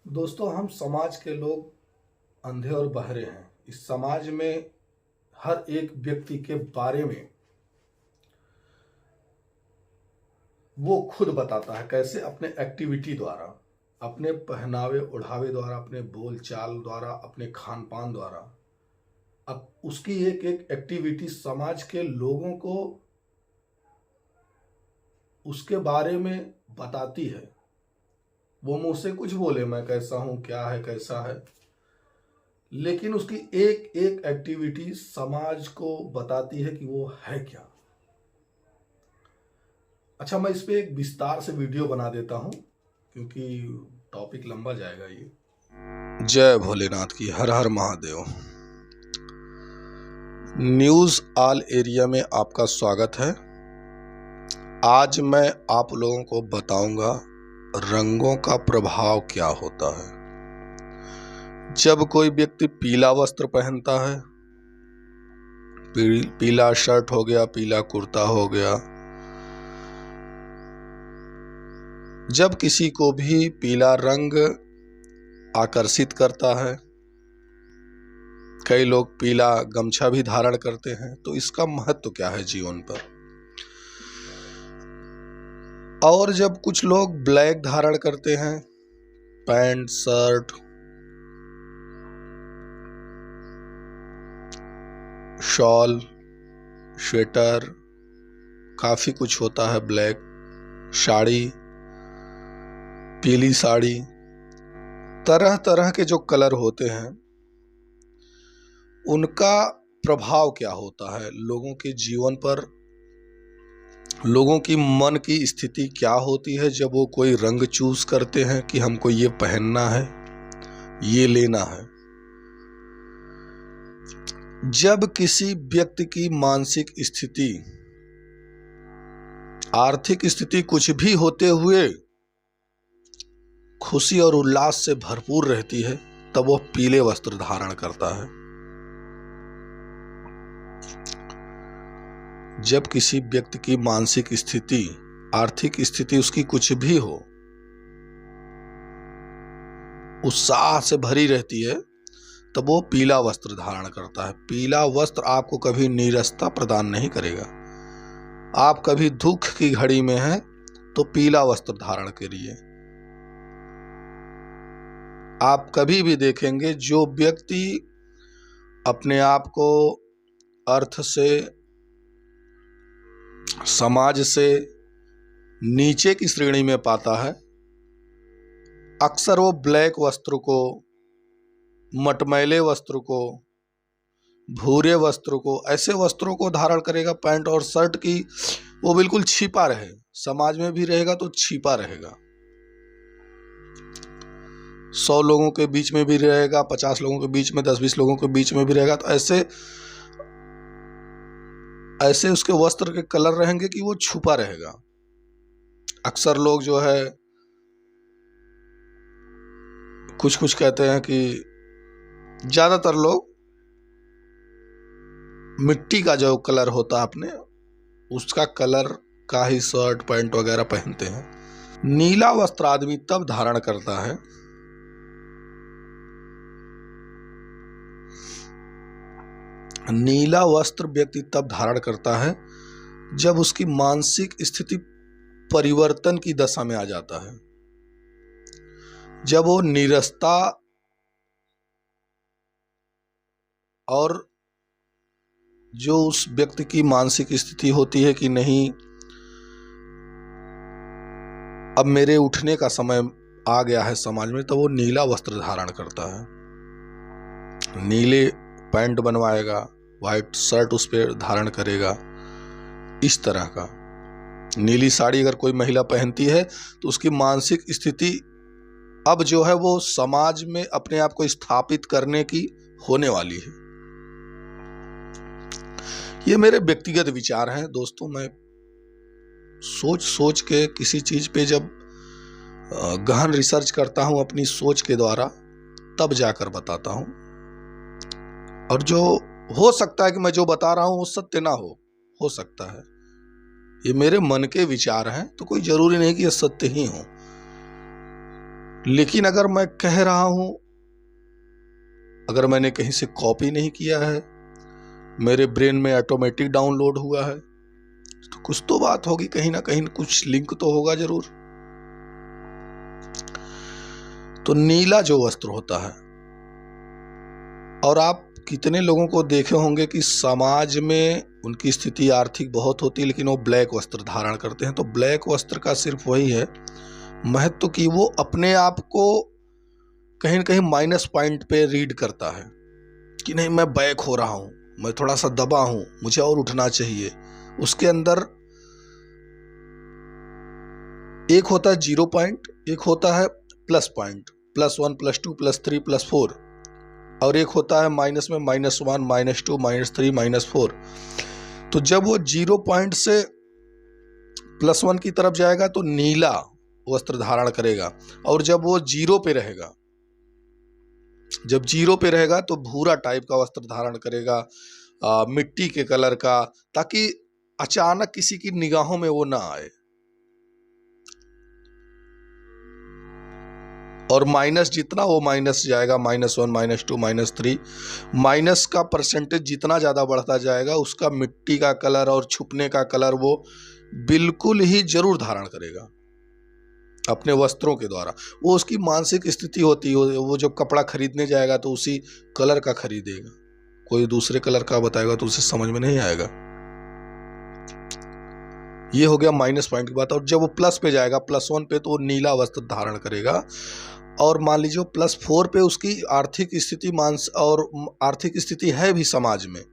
दोस्तों, हम समाज के लोग अंधे और बहरे हैं। इस समाज में हर एक व्यक्ति के बारे में वो खुद बताता है, कैसे अपने एक्टिविटी द्वारा, अपने पहनावे ओढ़ावे द्वारा, अपने बोल चाल द्वारा, अपने खान पान द्वारा। अब उसकी एक एक एक्टिविटी समाज के लोगों को उसके बारे में बताती है। वो मुझसे कुछ बोले, मैं कैसा हूं, क्या है, कैसा है, लेकिन उसकी एक एक एक्टिविटी समाज को बताती है कि वो है क्या। अच्छा, मैं इस पे एक विस्तार से वीडियो बना देता हूं क्योंकि टॉपिक लंबा जाएगा ये। जय भोलेनाथ की, हर हर महादेव। न्यूज ऑल एरिया में आपका स्वागत है। आज मैं आप लोगों को बताऊंगा रंगों का प्रभाव क्या होता है। जब कोई व्यक्ति पीला वस्त्र पहनता है, पीला शर्ट हो गया, पीला कुर्ता हो गया, जब किसी को भी पीला रंग आकर्षित करता है, कई लोग पीला गमछा भी धारण करते हैं, तो इसका महत्व क्या है जीवन पर। और जब कुछ लोग ब्लैक धारण करते हैं, पैंट शर्ट, शॉल, स्वेटर, काफी कुछ होता है, ब्लैक साड़ी, पीली साड़ी, तरह तरह के जो कलर होते हैं, उनका प्रभाव क्या होता है लोगों के जीवन पर। लोगों की मन की स्थिति क्या होती है जब वो कोई रंग चूज करते हैं कि हमको ये पहनना है, ये लेना है। जब किसी व्यक्ति की मानसिक स्थिति, आर्थिक स्थिति कुछ भी होते हुए खुशी और उल्लास से भरपूर रहती है, तब वह पीले वस्त्र धारण करता है। जब किसी व्यक्ति की मानसिक स्थिति, आर्थिक स्थिति उसकी कुछ भी हो, उत्साह से भरी रहती है, तब वो पीला वस्त्र धारण करता है। पीला वस्त्र आपको कभी नीरसता प्रदान नहीं करेगा। आप कभी दुख की घड़ी में हैं तो पीला वस्त्र धारण करिए। आप कभी भी देखेंगे जो व्यक्ति अपने आप को अर्थ से, समाज से नीचे की श्रेणी में पाता है, अक्सर वो ब्लैक वस्त्र को, मटमैले वस्त्र को, भूरे वस्त्र को, ऐसे वस्त्रों को धारण करेगा। पैंट और शर्ट की वो बिल्कुल छिपा रहे, समाज में भी रहेगा तो छिपा रहेगा। 100 लोगों के बीच में भी रहेगा, 50 लोगों के बीच में, 10-20 लोगों के बीच में भी रहेगा, तो ऐसे उसके वस्त्र के कलर रहेंगे कि वो छुपा रहेगा। अक्सर लोग जो है कुछ कहते हैं कि ज्यादातर लोग मिट्टी का जो कलर होता है अपने, उसका कलर का ही शर्ट पैंट वगैरह पहनते हैं। नीला वस्त्र आदमी तब धारण करता है नीला वस्त्र व्यक्ति तब धारण करता है जब उसकी मानसिक स्थिति परिवर्तन की दशा में आ जाता है। जब वो नीरसता और जो उस व्यक्ति की मानसिक स्थिति होती है कि नहीं, अब मेरे उठने का समय आ गया है समाज में, तो वो नीला वस्त्र धारण करता है। नीले पैंट बनवाएगा, व्हाइट शर्ट उस पर धारण करेगा, इस तरह का। नीली साड़ी अगर कोई महिला पहनती है तो उसकी मानसिक स्थिति अब जो है वो समाज में अपने आप को स्थापित करने की होने वाली है। ये मेरे व्यक्तिगत विचार हैं दोस्तों। मैं सोच के किसी चीज पे जब गहन रिसर्च करता हूं अपनी सोच के द्वारा, तब जाकर बताता हूं। और जो हो सकता है कि मैं जो बता रहा हूं वो सत्य ना हो सकता है। ये मेरे मन के विचार हैं, तो कोई जरूरी नहीं कि ये सत्य ही हो। लेकिन अगर मैं कह रहा हूं, अगर मैंने कहीं से कॉपी नहीं किया है, मेरे ब्रेन में ऑटोमेटिक डाउनलोड हुआ है, तो कुछ तो बात होगी, कहीं ना कहीं कुछ लिंक तो होगा जरूर। तो नीला जो वस्त्र होता है, और आप कितने लोगों को देखे होंगे कि समाज में उनकी स्थिति आर्थिक बहुत होती है लेकिन वो ब्लैक वस्त्र धारण करते हैं। तो ब्लैक वस्त्र का सिर्फ वही है महत्व कि वो अपने आप को कहीं ना कहीं माइनस पॉइंट पे रीड करता है कि नहीं, मैं बैक हो रहा हूं, मैं थोड़ा सा दबा हूं, मुझे और उठना चाहिए। उसके अंदर एक होता है 0 पॉइंट, एक होता है प्लस पॉइंट, +1 +2 +3 +4, और एक होता है माइनस में -1 -2 -3 -4। तो जब वो 0 पॉइंट से +1 की तरफ जाएगा तो नीला वस्त्र धारण करेगा, और जब वो 0 पे रहेगा, जब 0 पे रहेगा तो भूरा टाइप का वस्त्र धारण करेगा, मिट्टी के कलर का, ताकि अचानक किसी की निगाहों में वो ना आए। और माइनस जितना वो माइनस जाएगा, -1 -2 -3, माइनस का परसेंटेज जितना ज़्यादा बढ़ता जाएगा उसका मिट्टी का कलर और छुपने का कलर वो बिल्कुल ही जरूर धारण करेगा अपने वस्त्रों के द्वारा। वो उसकी मानसिक स्थिति होती है, वो जब कपड़ा खरीदने जाएगा तो उसी कलर का खरीदेगा, कोई दूसरे कलर का बताएगा तो उसे समझ में नहीं आएगा। ये हो गया माइनस पॉइंट की बात। और जब वो प्लस पे जाएगा, +1 पे, तो वो नीला वस्त्र धारण करेगा। और मान लीजिए +4 पे उसकी आर्थिक स्थिति आर्थिक स्थिति है भी समाज में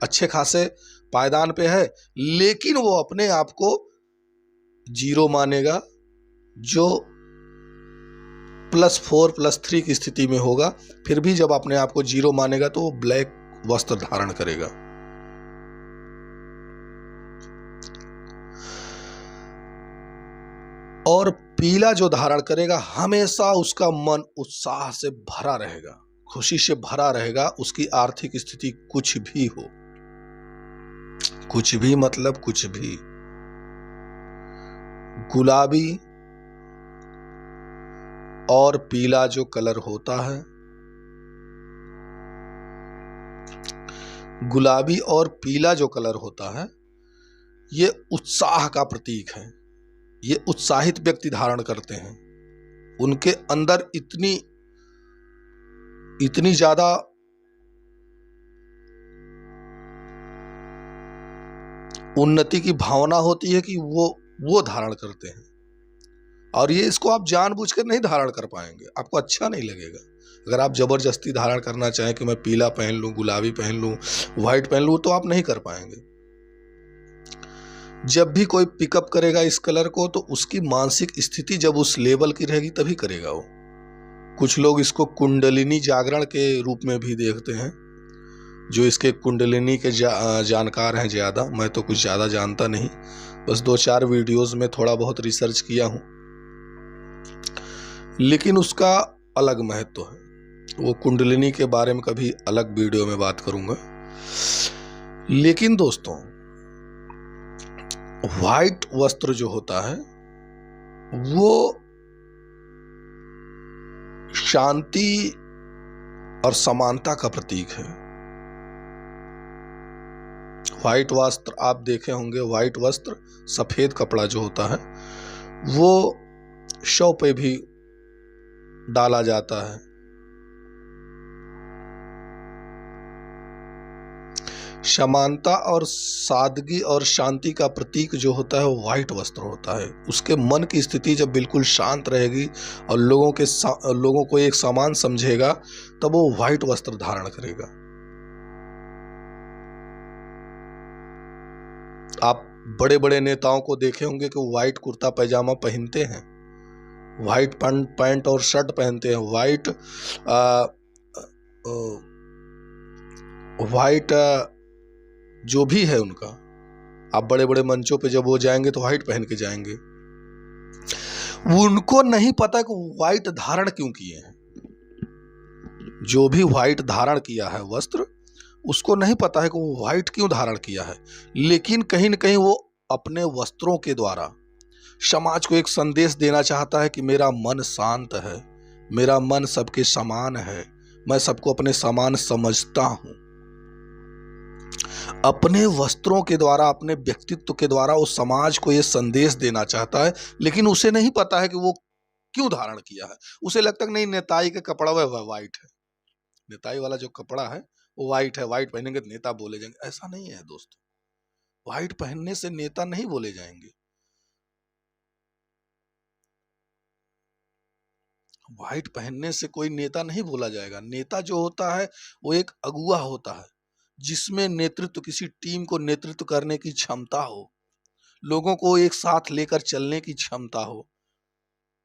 अच्छे खासे पायदान पे है, लेकिन वो अपने आप को 0 मानेगा, जो +4 +3 की स्थिति में होगा। फिर भी जब अपने आप को 0 मानेगा तो वो ब्लैक वस्त्र धारण करेगा। और पीला जो धारण करेगा, हमेशा उसका मन उत्साह से भरा रहेगा, खुशी से भरा रहेगा, उसकी आर्थिक स्थिति कुछ भी हो, कुछ भी मतलब कुछ भी। गुलाबी और पीला जो कलर होता है, गुलाबी और पीला जो कलर होता है, ये उत्साह का प्रतीक है। ये उत्साहित व्यक्ति धारण करते हैं। उनके अंदर इतनी ज्यादा उन्नति की भावना होती है कि वो धारण करते हैं। और ये इसको आप जानबूझकर नहीं धारण कर पाएंगे, आपको अच्छा नहीं लगेगा। अगर आप जबरदस्ती धारण करना चाहें कि मैं पीला पहन लूं, गुलाबी पहन लूं, व्हाइट पहन लूं, तो आप नहीं कर पाएंगे। जब भी कोई पिकअप करेगा इस कलर को तो उसकी मानसिक स्थिति जब उस लेवल की रहेगी तभी करेगा वो। कुछ लोग इसको कुंडलिनी जागरण के रूप में भी देखते हैं, जो इसके कुंडलिनी के जानकार हैं ज़्यादा। मैं तो कुछ ज़्यादा जानता नहीं, बस 2-4 वीडियोस में थोड़ा बहुत रिसर्च किया हूँ, लेकिन उसका अलग महत्व है। वो कुंडलिनी के बारे में कभी अलग वीडियो में बात करूँगा। लेकिन दोस्तों, व्हाइट वस्त्र जो होता है वो शांति और समानता का प्रतीक है। व्हाइट वस्त्र आप देखे होंगे, व्हाइट वस्त्र, सफेद कपड़ा जो होता है वो शव पे भी डाला जाता है। समानता और सादगी और शांति का प्रतीक जो होता है वो व्हाइट वस्त्र होता है। उसके मन की स्थिति जब बिल्कुल शांत रहेगी और लोगों को एक समान समझेगा, तब वो व्हाइट वस्त्र धारण करेगा। आप बड़े बड़े नेताओं को देखे होंगे कि वो व्हाइट कुर्ता पैजामा पहनते हैं, व्हाइट पैंट और शर्ट पहनते हैं, व्हाइट जो भी है उनका। आप बड़े बड़े मंचों पे जब वो जाएंगे तो व्हाइट पहन के जाएंगे। उनको नहीं पता कि व्हाइट धारण क्यों किए हैं। जो भी व्हाइट धारण किया है वस्त्र, उसको नहीं पता है कि वो व्हाइट क्यों धारण किया है, लेकिन कहीं न कहीं वो अपने वस्त्रों के द्वारा समाज को एक संदेश देना चाहता है कि मेरा मन शांत है, मेरा मन सबके समान है, मैं सबको अपने समान समझता हूं। अपने वस्त्रों के द्वारा, अपने व्यक्तित्व के द्वारा वो समाज को ये संदेश देना चाहता है, लेकिन उसे नहीं पता है कि वो क्यों धारण किया है। उसे लगता है नहीं, नेताई का कपड़ा वह वाइट है, नेताई वाला जो कपड़ा है वो वाइट है, वाइट पहनेंगे तो नेता बोले जाएंगे। ऐसा नहीं है दोस्तों, व्हाइट पहनने से नेता नहीं बोले जाएंगे। व्हाइट पहनने से कोई नेता नहीं बोला जाएगा। नेता जो होता है वो एक अगुआ होता है, जिसमें नेतृत्व, किसी टीम को नेतृत्व करने की क्षमता हो, लोगों को एक साथ लेकर चलने की क्षमता हो।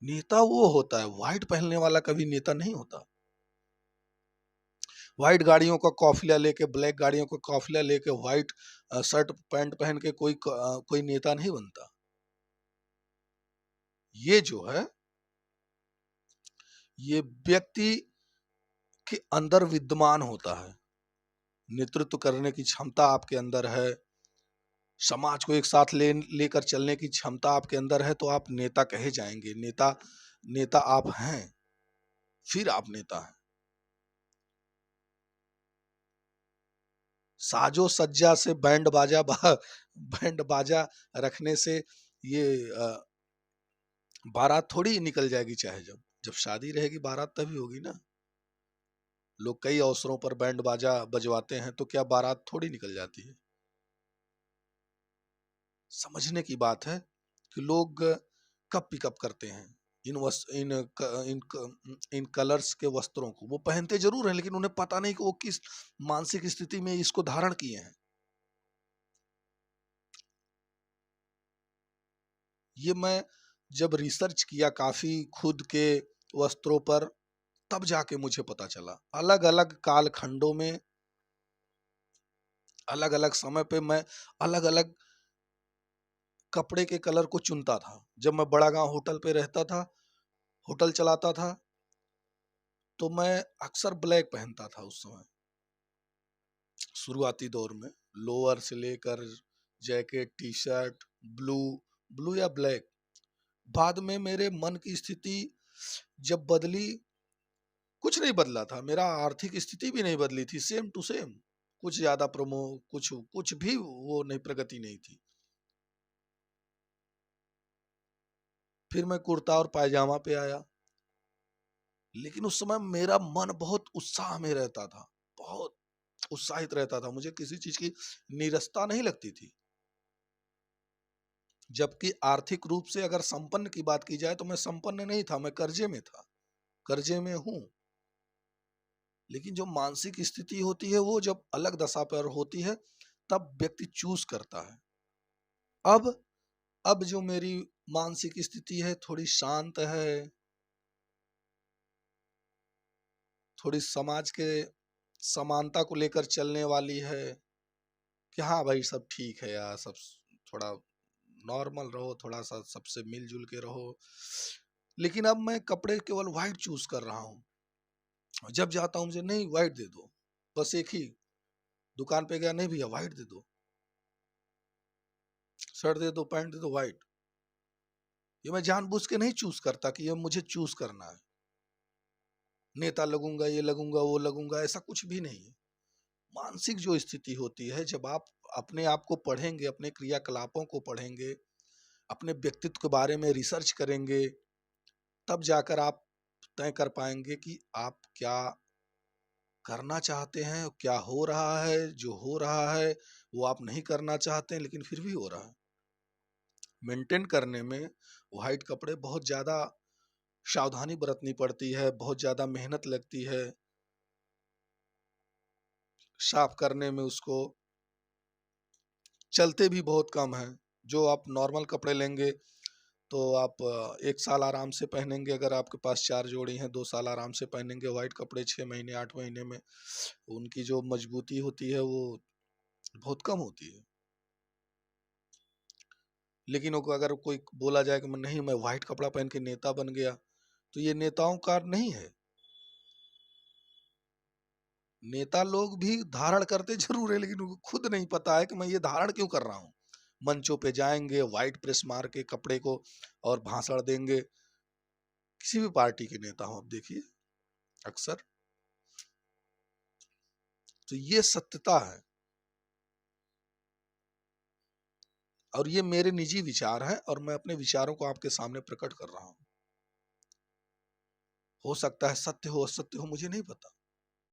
नेता वो होता है, व्हाइट पहनने वाला कभी नेता नहीं होता। व्हाइट गाड़ियों का काफिला लेके, ब्लैक गाड़ियों का काफिला लेके व्हाइट शर्ट पैंट पहन के कोई नेता नहीं बनता। ये जो है, ये व्यक्ति के अंदर विद्यमान होता है। नेतृत्व करने की क्षमता आपके अंदर है, समाज को एक साथ लेकर चलने की क्षमता आपके अंदर है, तो आप नेता कहे जाएंगे। नेता आप हैं, फिर आप नेता हैं। साजो सज्जा से बैंड बाजा रखने से ये बारात थोड़ी निकल जाएगी। चाहे जब शादी रहेगी, बारात तभी होगी ना। लोग कई अवसरों पर बैंड बाजा बजवाते हैं, तो क्या बारात थोड़ी निकल जाती है। समझने की बात है कि लोग कब पिकअप करते हैं इन कलर्स के वस्त्रों को। वो पहनते जरूर हैं, लेकिन उन्हें पता नहीं कि वो किस मानसिक स्थिति में इसको धारण किए हैं। ये मैं जब रिसर्च किया काफी खुद के वस्त्रों पर, तब जाके मुझे पता चला। अलग अलग कालखंडों में, अलग अलग समय पे मैं अलग अलग कपड़े के कलर को चुनता था। जब मैं बड़ा गांव होटल पे रहता था, होटल चलाता था, तो मैं अक्सर ब्लैक पहनता था। उस समय शुरुआती दौर में लोअर से लेकर जैकेट, टी शर्ट, ब्लू या ब्लैक। बाद में मेरे मन की स्थिति जब बदली, कुछ नहीं बदला था, मेरा आर्थिक स्थिति भी नहीं बदली थी, सेम टू सेम। कुछ ज्यादा कुछ भी वो नहीं, प्रगति नहीं थी। फिर मैं कुर्ता और पायजामा पे आया, लेकिन उस समय मेरा मन बहुत उत्साह में रहता था, बहुत उत्साहित रहता था। मुझे किसी चीज की नीरसता नहीं लगती थी। जबकि आर्थिक रूप से अगर संपन्न की बात की जाए, तो मैं संपन्न नहीं था, मैं कर्जे में था, कर्जे में हूं। लेकिन जो मानसिक स्थिति होती है, वो जब अलग दशा पर होती है, तब व्यक्ति चूज करता है। अब जो मेरी मानसिक स्थिति है, थोड़ी शांत है, थोड़ी समाज के समानता को लेकर चलने वाली है, कि हाँ भाई सब ठीक है यार, सब थोड़ा नॉर्मल रहो, थोड़ा सा सबसे मिलजुल के रहो। लेकिन अब मैं कपड़े केवल व्हाइट चूज कर रहा हूँ। जब जाता हूँ, मुझे नहीं व्हाइट दे दो, बस एक ही दुकान पे गया, नहीं भैया व्हाइट दे दो, शर्ट दे दो, पैंट दे दो, व्हाइट। ये मैं जानबूझ के नहीं चूज करता कि ये मुझे चूज करना है, नेता लगूंगा, ये लगूंगा, वो लगूंगा, ऐसा कुछ भी नहीं है। मानसिक जो स्थिति होती है, जब आप अपने आप को पढ़ेंगे, अपने क्रियाकलापों को पढ़ेंगे, अपने व्यक्तित्व के बारे में रिसर्च करेंगे, तब जाकर आप तय कर पाएंगे कि आप क्या करना चाहते हैं, क्या हो रहा है। जो हो रहा है वो आप नहीं करना चाहते हैं, लेकिन फिर भी हो रहा है। मेंटेन करने में व्हाइट कपड़े बहुत ज्यादा सावधानी बरतनी पड़ती है, बहुत ज्यादा मेहनत लगती है। साफ करने में उसको चलते भी बहुत कम है। जो आप नॉर्मल कपड़े लेंगे तो आप 1 साल आराम से पहनेंगे। अगर आपके पास 4 जोड़ी हैं, 2 साल आराम से पहनेंगे। व्हाइट कपड़े 6 महीने 8 महीने में उनकी जो मजबूती होती है वो बहुत कम होती है। लेकिन अगर कोई बोला जाए कि मैं व्हाइट कपड़ा पहन के नेता बन गया, तो ये नेताओं का नहीं है। नेता लोग भी धारण करते जरूर है, लेकिन उनको खुद नहीं पता है कि मैं ये धारण क्यों कर रहा हूँ। मंचों पे जाएंगे, व्हाइट प्रेस मार के कपड़े को और भाषण देंगे। किसी भी पार्टी के नेता हो आप देखिए अक्सर, तो ये सत्यता है और ये मेरे निजी विचार हैं और मैं अपने विचारों को आपके सामने प्रकट कर रहा हूं। हो सकता है सत्य हो असत्य हो मुझे नहीं पता,